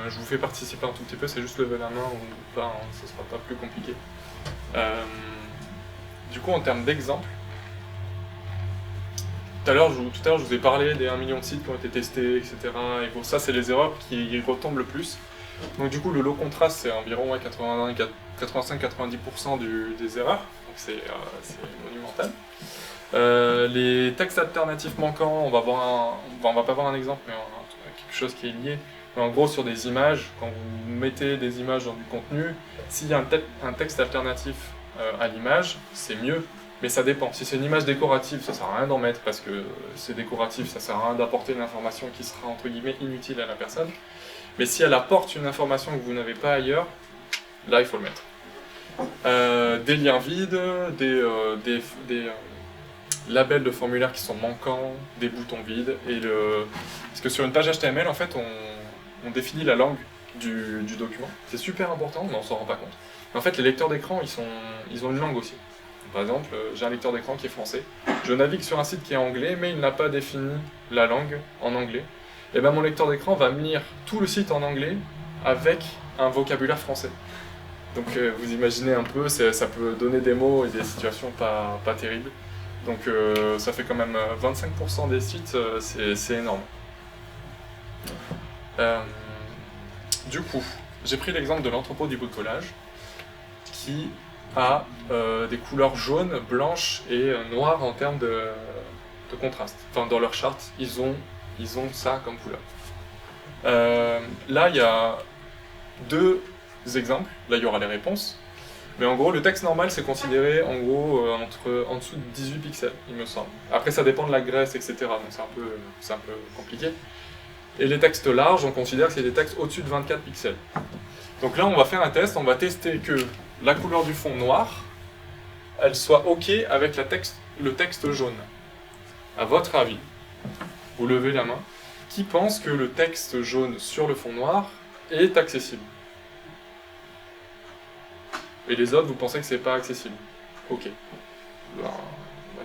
Je vous fais participer un tout petit peu, c'est juste lever la main ou pas, hein, ce sera pas plus compliqué. Du coup, en termes d'exemple, tout à l'heure, je vous ai parlé des 1 million de sites qui ont été testés, etc. Et bon, ça, c'est les erreurs qui retombent le plus. Donc du coup, le low contrast, c'est environ 85-90% des erreurs. Donc c'est monumental. Les textes alternatifs manquants, on va pas voir un exemple, mais quelque chose qui est lié. Mais en gros, sur des images, quand vous mettez des images dans du contenu, s'il y a un texte alternatif à l'image, c'est mieux. Mais ça dépend. Si c'est une image décorative, ça sert à rien d'en mettre parce que c'est décoratif, ça sert à rien d'apporter une information qui sera entre guillemets inutile à la personne. Mais si elle apporte une information que vous n'avez pas ailleurs, là il faut le mettre. Des liens vides, des labels de formulaires qui sont manquants, des boutons vides, parce que sur une page HTML, en fait, on définit la langue du document. C'est super important, mais on s'en rend pas compte. Mais en fait, les lecteurs d'écran, ils ont une langue aussi. Par exemple, j'ai un lecteur d'écran qui est français. Je navigue sur un site qui est anglais, mais il n'a pas défini la langue en anglais. Et bien mon lecteur d'écran va me lire tout le site en anglais avec un vocabulaire français. Donc vous imaginez un peu, ça peut donner des mots et des situations pas terribles. Donc ça fait quand même 25% des sites, c'est énorme. Du coup, j'ai pris l'exemple de l'entrepôt du bricolage qui a des couleurs jaunes, blanches et noires en termes de contraste. Enfin, dans leur charte, ils ont ça comme couleur. Là, il y a deux exemples. Là, il y aura les réponses. Mais en gros, le texte normal, c'est considéré en gros en dessous de 18 pixels, il me semble. Après, ça dépend de la graisse, etc. Donc c'est un peu compliqué. Et les textes larges, on considère que c'est des textes au-dessus de 24 pixels. Donc là, on va faire un test. On va tester que la couleur du fond noir, elle soit OK avec le texte jaune. À votre avis, vous levez la main. Qui pense que le texte jaune sur le fond noir est accessible? Et les autres, vous pensez que c'est pas accessible? OK. Ben, il n'y a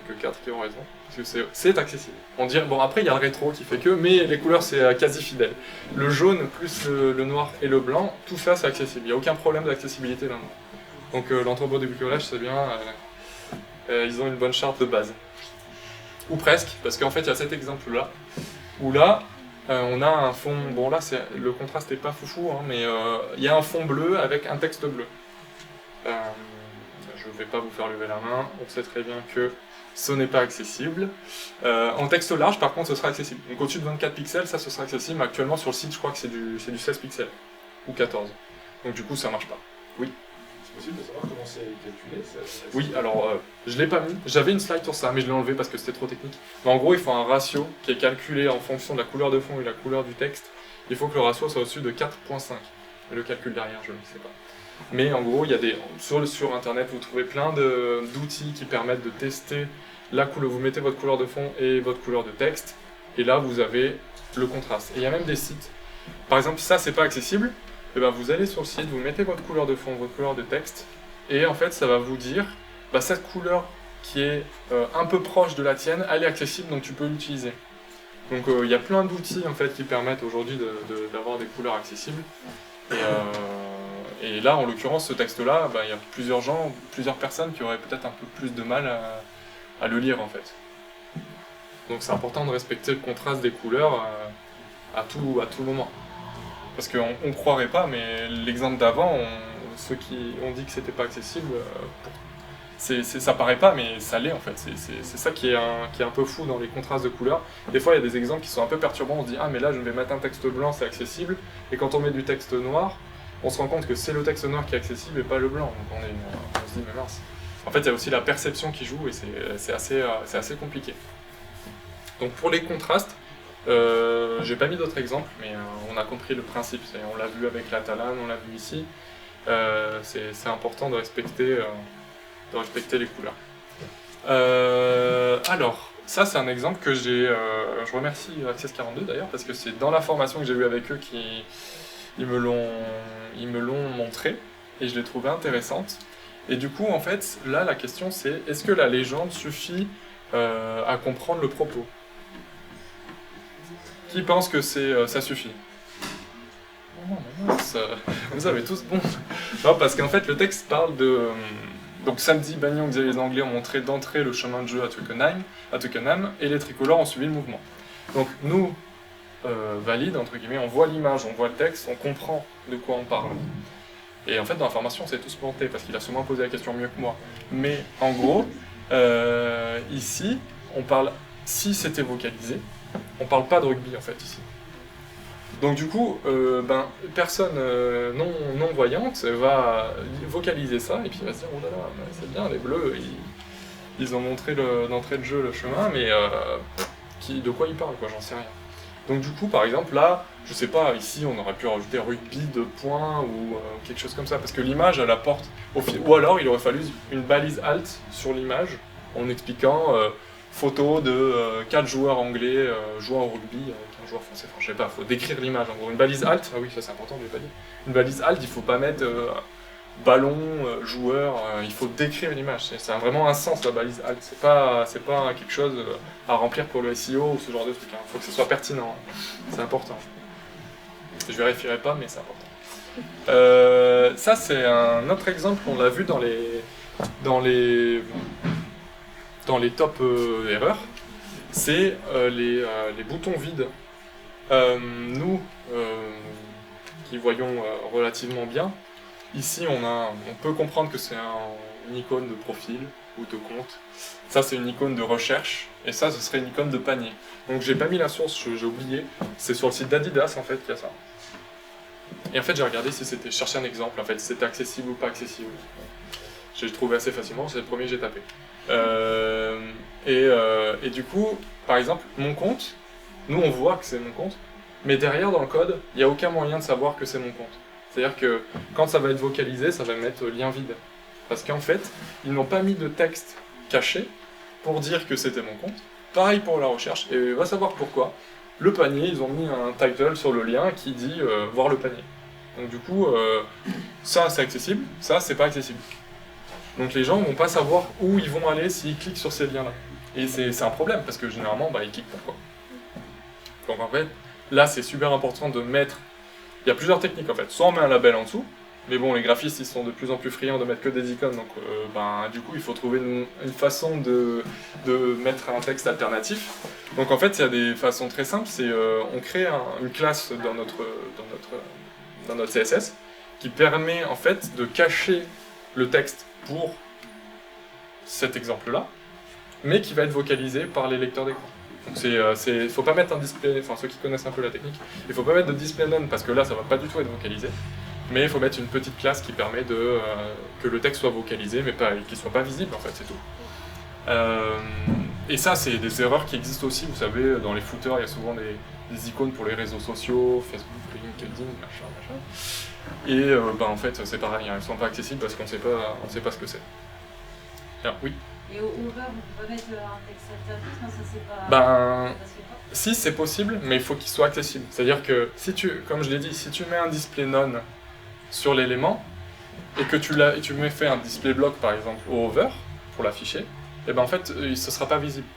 que 4 qui ont raison. Parce que c'est accessible. On dirait, bon, après, il y a le rétro qui fait que, mais les couleurs, c'est quasi fidèle. Le jaune plus le noir et le blanc, tout ça, c'est accessible. Il n'y a aucun problème d'accessibilité là-dedans. Donc l'entrepôt de bricolage, c'est bien. Ils ont une bonne charte de base. Ou presque, parce qu'en fait, il y a cet exemple-là, où là, on a un fond... Bon, là, le contraste n'est pas foufou, hein, mais il y a un fond bleu avec un texte bleu. Je ne vais pas vous faire lever la main, on sait très bien que ce n'est pas accessible. En texte large, par contre, ce sera accessible. Donc au-dessus de 24 pixels, ça, ce sera accessible. Actuellement, sur le site, je crois que c'est du 16 pixels, ou 14. Donc du coup, ça marche pas. Oui. C'est possible de savoir comment c'est calculé Oui, alors, je l'ai pas mis. J'avais une slide sur ça, mais je l'ai enlevé parce que c'était trop technique. Mais en gros, il faut un ratio qui est calculé en fonction de la couleur de fond et la couleur du texte. Il faut que le ratio soit au-dessus de 4.5. Et le calcul derrière, je ne sais pas. Mais en gros, il y a sur Internet, vous trouvez plein d'outils qui permettent de tester la couleur. Vous mettez votre couleur de fond et votre couleur de texte, et là, vous avez le contraste. Et il y a même des sites. Par exemple, ça, c'est pas accessible. Et ben, vous allez sur le site, vous mettez votre couleur de fond, votre couleur de texte, et en fait, ça va vous dire, bah, cette couleur qui est un peu proche de la tienne, elle est accessible, donc tu peux l'utiliser. Donc, il y a plein d'outils en fait qui permettent aujourd'hui d'avoir des couleurs accessibles. Et là, en l'occurrence, ce texte-là, bah, il y a plusieurs personnes qui auraient peut-être un peu plus de mal à le lire, en fait. Donc c'est important de respecter le contraste des couleurs à tout moment. Parce qu'on ne croirait pas, mais l'exemple d'avant, ceux qui ont dit que c'était pas accessible, ça paraît pas, mais ça l'est, en fait. C'est ça qui est un peu fou dans les contrastes de couleurs. Des fois, il y a des exemples qui sont un peu perturbants. On se dit « Ah, mais là, je vais mettre un texte blanc, c'est accessible. » Et quand on met du texte noir, on se rend compte que c'est le texte noir qui est accessible et pas le blanc. Donc on se dit, mais mince. En fait, il y a aussi la perception qui joue et c'est assez compliqué. Donc pour les contrastes, j'ai pas mis d'autres exemples, mais on a compris le principe. On l'a vu avec la Talane, on l'a vu ici. C'est important de respecter les couleurs. Alors, ça c'est un exemple que j'ai... je remercie Access 42 d'ailleurs, parce que c'est dans la formation que j'ai eue avec eux ils me l'ont montré et je l'ai trouvé intéressante. Et du coup, en fait, là, la question c'est, est-ce que la légende suffit à comprendre le propos? Qui pense que ça suffit? Non, mais vous avez tous bon. Non, parce qu'en fait, le texte parle de... Donc samedi, Bagnon et les Anglais ont montré d'entrée le chemin de jeu à Twickenham, et les tricolores ont suivi le mouvement. Donc nous, valides, entre guillemets, on voit l'image, on voit le texte, on comprend de quoi on parle. Et en fait, dans la formation, on s'est tous plantés, parce qu'il a sûrement posé la question mieux que moi. Mais en gros, ici, on parle, si c'était vocalisé, on parle pas de rugby en fait ici. Donc du coup, personne non-voyante va vocaliser ça et puis va se dire « Oh là là, c'est bien, les Bleus, ils ont montré d'entrée de jeu le chemin, mais de quoi ils parlent, quoi, j'en sais rien. » Donc du coup, par exemple, là, je sais pas, ici, on aurait pu rajouter rugby de points ou quelque chose comme ça, parce que l'image, elle apporte... Ou alors, il aurait fallu une balise alt sur l'image, en expliquant photo de 4 joueurs anglais jouant au rugby avec un joueur français. Enfin, je sais pas, faut décrire l'image, en gros. Une balise alt, ah oui, ça c'est important, je l'ai pas dit. Une balise alt, il faut pas mettre ballon, joueur, il faut décrire l'image. Ça a vraiment un sens, la balise alt. C'est pas quelque chose à remplir pour le SEO ou ce genre de truc. Il faut que ce soit pertinent. C'est important. Je vérifierai pas, mais c'est important. Ça, c'est un autre exemple, on l'a vu dans les top erreurs, c'est les boutons vides. Nous, qui voyons relativement bien, ici on peut comprendre que c'est une icône de profil ou de compte. Ça c'est une icône de recherche, et ça ce serait une icône de panier. Donc j'ai pas mis la source, j'ai oublié, c'est sur le site d'Adidas en fait qu'il y a ça. Et en fait j'ai regardé si c'était, je cherchais un exemple en fait, si c'était accessible ou pas accessible. J'ai trouvé assez facilement, c'est le premier que j'ai tapé. Et du coup, par exemple, mon compte, nous on voit que c'est mon compte, mais derrière dans le code, il n'y a aucun moyen de savoir que c'est mon compte. C'est-à-dire que quand ça va être vocalisé, ça va mettre lien vide. Parce qu'en fait, ils n'ont pas mis de texte caché pour dire que c'était mon compte. Pareil pour la recherche, et va savoir pourquoi. Le panier, ils ont mis un title sur le lien qui dit voir le panier. Donc du coup, ça c'est accessible, ça c'est pas accessible. Donc les gens vont pas savoir où ils vont aller s'ils cliquent sur ces liens-là. Et c'est un problème, parce que généralement, ils cliquent pourquoi. Donc en fait, là c'est super important de mettre... Il y a plusieurs techniques en fait. Soit on met un label en dessous, mais bon, les graphistes ils sont de plus en plus friands de mettre que des icônes, donc du coup il faut trouver une façon de mettre un texte alternatif. Donc en fait, il y a des façons très simples, c'est on crée une classe dans notre CSS qui permet en fait de cacher le texte pour cet exemple-là, mais qui va être vocalisé par les lecteurs d'écran. Donc il faut pas mettre un display, enfin ceux qui connaissent un peu la technique, il faut pas mettre de display none parce que là ça va pas du tout être vocalisé, mais il faut mettre une petite classe qui permet que le texte soit vocalisé, mais qu'il soit pas visible en fait, c'est tout. Et ça c'est des erreurs qui existent aussi, vous savez, dans les footers il y a souvent des icônes pour les réseaux sociaux, Facebook, LinkedIn, machin. Et en fait c'est pareil, elles sont pas accessibles parce qu'on sait pas ce que c'est. Bien, oui. Et au over, on peut mettre un texte alternatif, non, ça c'est pas... Si c'est possible, mais il faut qu'il soit accessible. C'est-à-dire que comme je l'ai dit, si tu mets un display none sur l'élément et que tu fais un display block par exemple au over pour l'afficher, et en fait ce sera pas visible.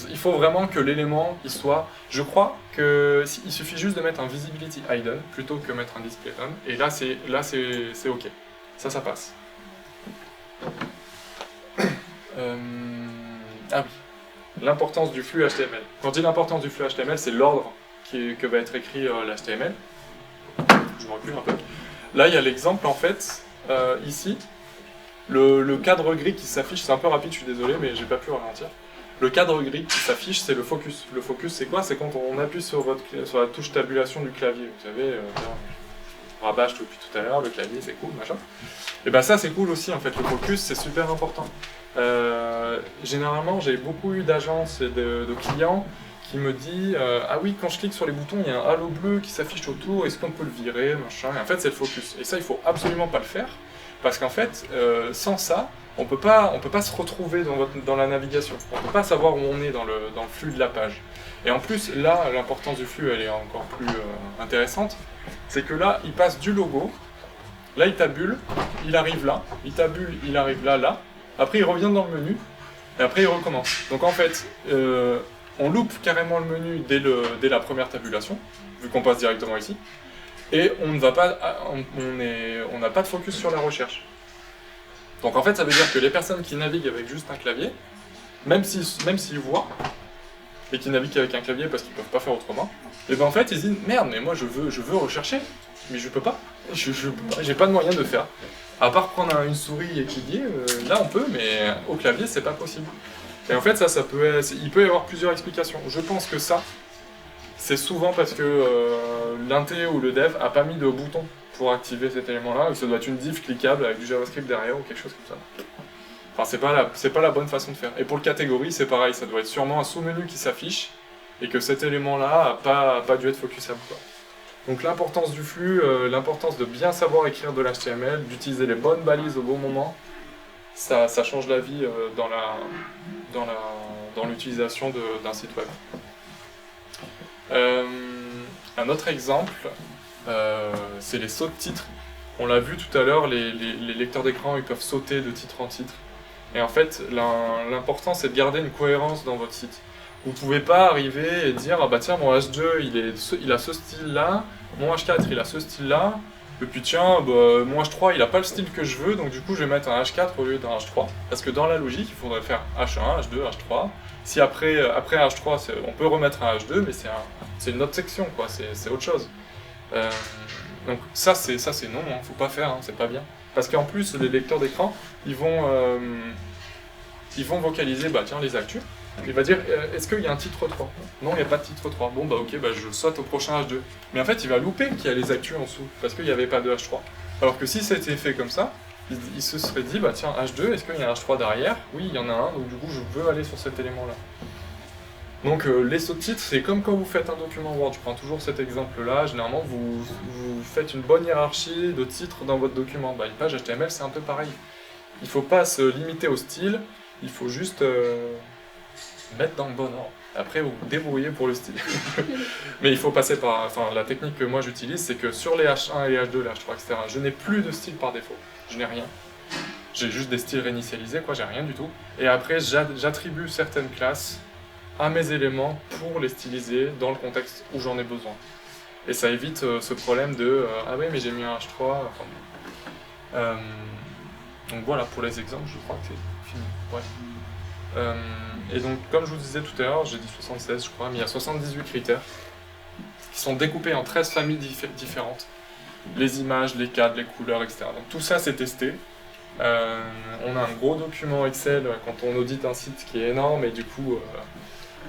Il faut vraiment que l'élément il soit. Je crois que il suffit juste de mettre un visibility hidden plutôt que mettre un display none. Et là c'est ok. Ça passe. Ah oui, l'importance du flux HTML. Quand je dis l'importance du flux HTML, c'est l'ordre que va être écrit l'HTML. Je me recule un peu. Là, il y a l'exemple, en fait, ici. Le cadre gris qui s'affiche, c'est un peu rapide, je suis désolé, mais j'ai pas pu ralentir. Le cadre gris qui s'affiche, c'est le focus. Le focus, c'est quoi? C'est quand on appuie sur la touche tabulation du clavier. Vous savez, on rabâche depuis tout à l'heure, le clavier, c'est cool, machin. Et ça, c'est cool aussi, en fait. Le focus, c'est super important. Généralement, j'ai beaucoup eu d'agences et de clients qui me disent ah oui, quand je clique sur les boutons, il y a un halo bleu qui s'affiche autour, est-ce qu'on peut le virer, machin. Et en fait, c'est le focus. Et ça, il faut absolument pas le faire, parce qu'en fait, sans ça, on peut pas se retrouver dans la navigation. On peut pas savoir où on est dans le flux de la page. Et en plus, là, l'importance du flux, elle est encore plus intéressante. C'est que là, il passe du logo, là, il tabule, il arrive là, il tabule, il arrive là. Après, il revient dans le menu, et après, il recommence. Donc, en fait, on loupe carrément le menu dès la première tabulation, vu qu'on passe directement ici. et on n'a pas de focus sur la recherche. Donc en fait, ça veut dire que les personnes qui naviguent avec juste un clavier, même s'ils voient, et qui naviguent avec un clavier parce qu'ils peuvent pas faire autrement, et ben en fait ils disent merde, mais moi je veux rechercher, mais je peux pas, j'ai pas de moyen de faire. À part prendre une souris et cliquer, là on peut, mais au clavier c'est pas possible. Et en fait il peut y avoir plusieurs explications. Je pense que ça, c'est souvent parce que l'inté ou le dev a pas mis de bouton pour activer cet élément-là, ou ça doit être une div cliquable avec du JavaScript derrière ou quelque chose comme ça. Enfin, c'est pas la bonne façon de faire. Et pour le catégorie, c'est pareil, ça doit être sûrement un sous-menu qui s'affiche, et que cet élément-là a pas dû être focusable, quoi. Donc l'importance du flux, l'importance de bien savoir écrire de l'HTML, d'utiliser les bonnes balises au bon moment, ça change la vie dans l'utilisation d'un site web. Un autre exemple, c'est les sauts de titres. On l'a vu tout à l'heure, les lecteurs d'écran ils peuvent sauter de titre en titre. Et en fait, l'important c'est de garder une cohérence dans votre site. Vous pouvez pas arriver et dire ah bah tiens mon H2 il a ce style là, mon H4 il a ce style là, et puis tiens bah, mon H3 il a pas le style que je veux donc du coup je vais mettre un H4 au lieu d'un H3. Parce que dans la logique il faudrait faire H1, H2, H3. Si après H3 on peut remettre un H2 mais c'est une autre section quoi, c'est autre chose. Donc ça c'est non, hein, faut pas faire, hein, c'est pas bien. Parce qu'en plus les lecteurs d'écran ils vont vocaliser bah tiens les actus. Il va dire est-ce qu'il y a un titre 3 ? Non, il n'y a pas de titre 3. Bon bah ok, bah je saute au prochain H2. Mais en fait il va louper qu'il y a les actus en dessous, parce qu'il n'y avait pas de H3. Alors que si c'était fait comme ça, il se serait dit bah tiens H2, est-ce qu'il y a un H3 derrière ? Oui, il y en a un, donc du coup je veux aller sur cet élément là. Donc les sauts de titres, c'est comme quand vous faites un document Word, je prends toujours cet exemple là, généralement vous faites une bonne hiérarchie de titres dans votre document. Bah, une page HTML c'est un peu pareil. Il ne faut pas se limiter au style, il faut juste mettre dans le bon ordre. Après, vous vous débrouillez pour le style. Mais il faut passer par... Enfin, la technique que moi j'utilise, c'est que sur les H1 et les H2, les H3, etc., je n'ai plus de style par défaut. Je n'ai rien. J'ai juste des styles réinitialisés, quoi, j'ai rien du tout. Et après, j'attribue certaines classes à mes éléments pour les styliser dans le contexte où j'en ai besoin. Et ça évite ce problème de ah oui, mais j'ai mis un H3... Enfin, donc voilà, pour les exemples, je crois que c'est fini. Ouais. Et donc, comme je vous disais tout à l'heure, j'ai dit 76 je crois, mais il y a 78 critères qui sont découpés en 13 familles différentes. Les images, les cadres, les couleurs, etc. Donc tout ça c'est testé. On a un gros document Excel quand on audite un site qui est énorme et du coup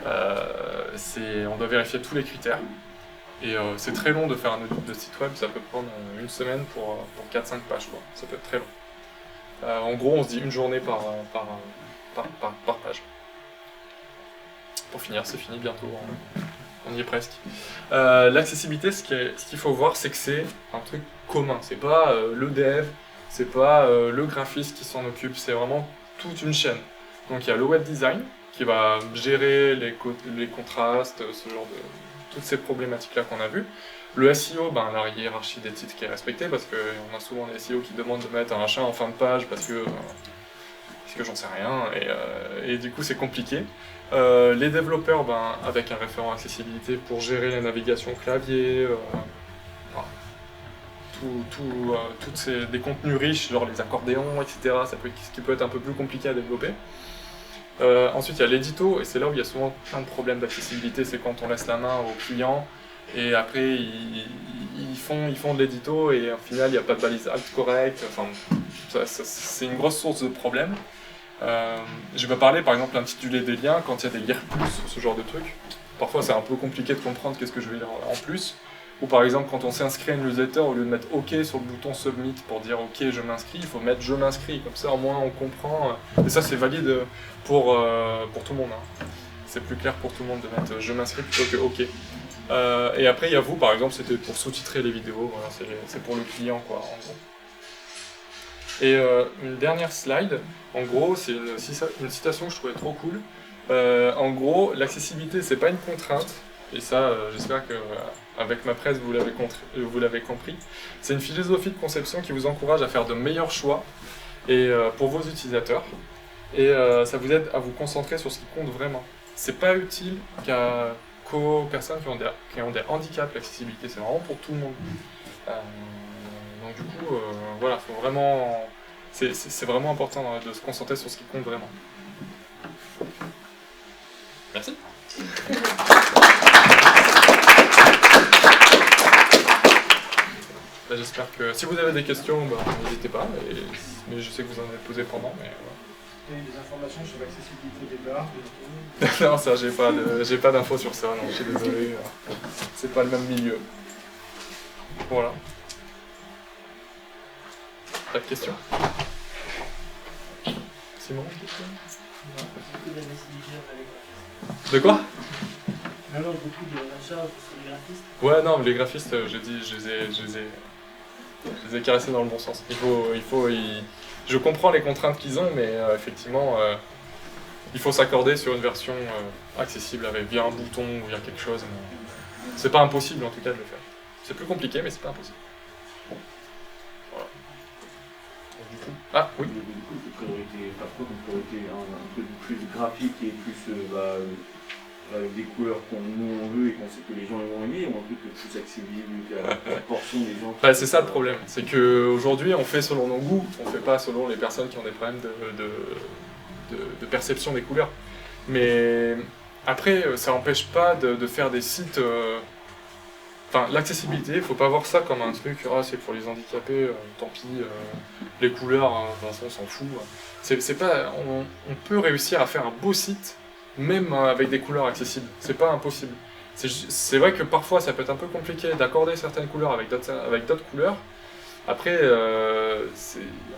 on doit vérifier tous les critères. Et c'est très long de faire un audit de site web, ça peut prendre une semaine pour 4-5 pages, quoi. Ça peut être très long. En gros, on se dit une journée par page. Pour finir, c'est fini bientôt, on y est presque. L'accessibilité, ce qu'il faut voir, c'est que c'est un truc commun. C'est pas le dev, c'est pas le graphiste qui s'en occupe, c'est vraiment toute une chaîne. Donc il y a le web design qui va gérer les contrastes, ce genre de... toutes ces problématiques-là qu'on a vues. Le SEO, ben, la hiérarchie des titres qui est respectée, parce qu'on a souvent des SEO qui demandent de mettre un machin en fin de page parce que j'en sais rien, et du coup c'est compliqué. Les développeurs, ben, avec un référent accessibilité pour gérer la navigation clavier, des contenus riches, genre les accordéons, etc., ce qui peut être un peu plus compliqué à développer. Ensuite il y a l'édito, et c'est là où il y a souvent plein de problèmes d'accessibilité, c'est quand on laisse la main aux clients, et après ils font de l'édito, et au final il n'y a pas de balise alt correcte, enfin, c'est une grosse source de problèmes. Je vais parler par exemple l'intitulé des liens quand il y a des lire plus, ce genre de trucs. Parfois c'est un peu compliqué de comprendre qu'est-ce que je vais lire en plus. Ou par exemple quand on s'inscrit à une newsletter, au lieu de mettre OK sur le bouton Submit pour dire OK je m'inscris, il faut mettre je m'inscris, comme ça au moins on comprend. Et ça c'est valide pour tout le monde. Hein. C'est plus clair pour tout le monde de mettre je m'inscris plutôt que OK. Et après il y a vous par exemple, c'était pour sous-titrer les vidéos, voilà, c'est pour le client quoi en gros. Et une dernière slide, en gros, c'est une citation que je trouvais trop cool. En gros, l'accessibilité, c'est pas une contrainte, et ça, j'espère qu'avec ma presse, vous l'avez compris. C'est une philosophie de conception qui vous encourage à faire de meilleurs choix et, pour vos utilisateurs, et ça vous aide à vous concentrer sur ce qui compte vraiment. C'est pas utile qu'aux personnes qui ont des handicaps, l'accessibilité, c'est vraiment pour tout le monde. Donc du coup, voilà, faut vraiment, c'est vraiment important de se concentrer sur ce qui compte vraiment. Merci. J'espère que si vous avez des questions, n'hésitez pas. Mais je sais que vous en avez posé pendant. Mais Il y a eu des informations sur l'accessibilité des bars, non, ça, j'ai pas d'infos sur ça. Non, je suis désolé. C'est pas le même milieu. Voilà. Pas de questions? Simon, une question? De quoi? Alors, beaucoup de rachats sur les graphistes. Ouais, non, mais les graphistes, je les ai caressés dans le bon sens. Je comprends les contraintes qu'ils ont, mais effectivement, il faut s'accorder sur une version accessible avec bien un bouton ou bien quelque chose. C'est pas impossible en tout cas de le faire. C'est plus compliqué, mais c'est pas impossible. Voilà. Du coup, ah oui. Du coup, c'est priorité, pas trop une priorité, un truc plus graphique et plus avec des couleurs qu'on veut et qu'on sait que les gens vont aimer, ou un truc plus accessible à la portion des gens. Bah, c'est ça le problème, c'est qu'aujourd'hui on fait selon nos goûts, on fait pas selon les personnes qui ont des problèmes de perception des couleurs. Mais après, ça n'empêche pas de faire des sites. Enfin, l'accessibilité, il faut pas voir ça comme un truc, c'est pour les handicapés, tant pis, les couleurs, de toute façon on s'en fout. C'est pas, on peut réussir à faire un beau site, même avec des couleurs accessibles, c'est pas impossible. C'est vrai que parfois ça peut être un peu compliqué d'accorder certaines couleurs avec d'autres couleurs. Après,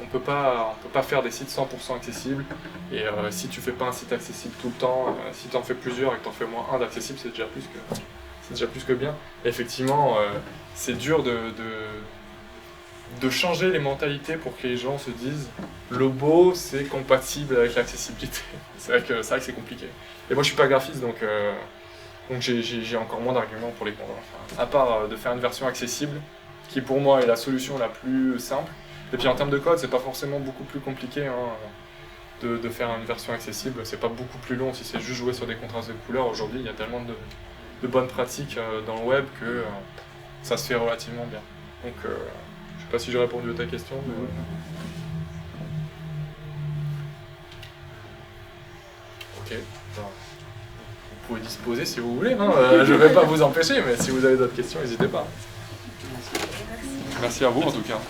on peut pas faire des sites 100% accessibles, et si tu fais pas un site accessible tout le temps, si tu en fais plusieurs et que tu en fais moins un d'accessible, c'est déjà plus que bien. Et effectivement, c'est dur de changer les mentalités pour que les gens se disent le beau c'est compatible avec l'accessibilité. C'est vrai que c'est compliqué. Et moi je suis pas graphiste, donc j'ai encore moins d'arguments pour les convaincre. Enfin, à part de faire une version accessible, qui pour moi est la solution la plus simple. Et puis en termes de code, c'est pas forcément beaucoup plus compliqué de faire une version accessible. C'est pas beaucoup plus long si c'est juste jouer sur des contrastes de couleurs. Aujourd'hui, il y a tellement de bonnes pratiques dans le web que ça se fait relativement bien. Donc je sais pas si j'ai répondu à ta question, mais... Ok. Vous pouvez disposer si vous voulez, je vais pas vous empêcher, mais si vous avez d'autres questions, n'hésitez pas. Merci à vous en tout cas.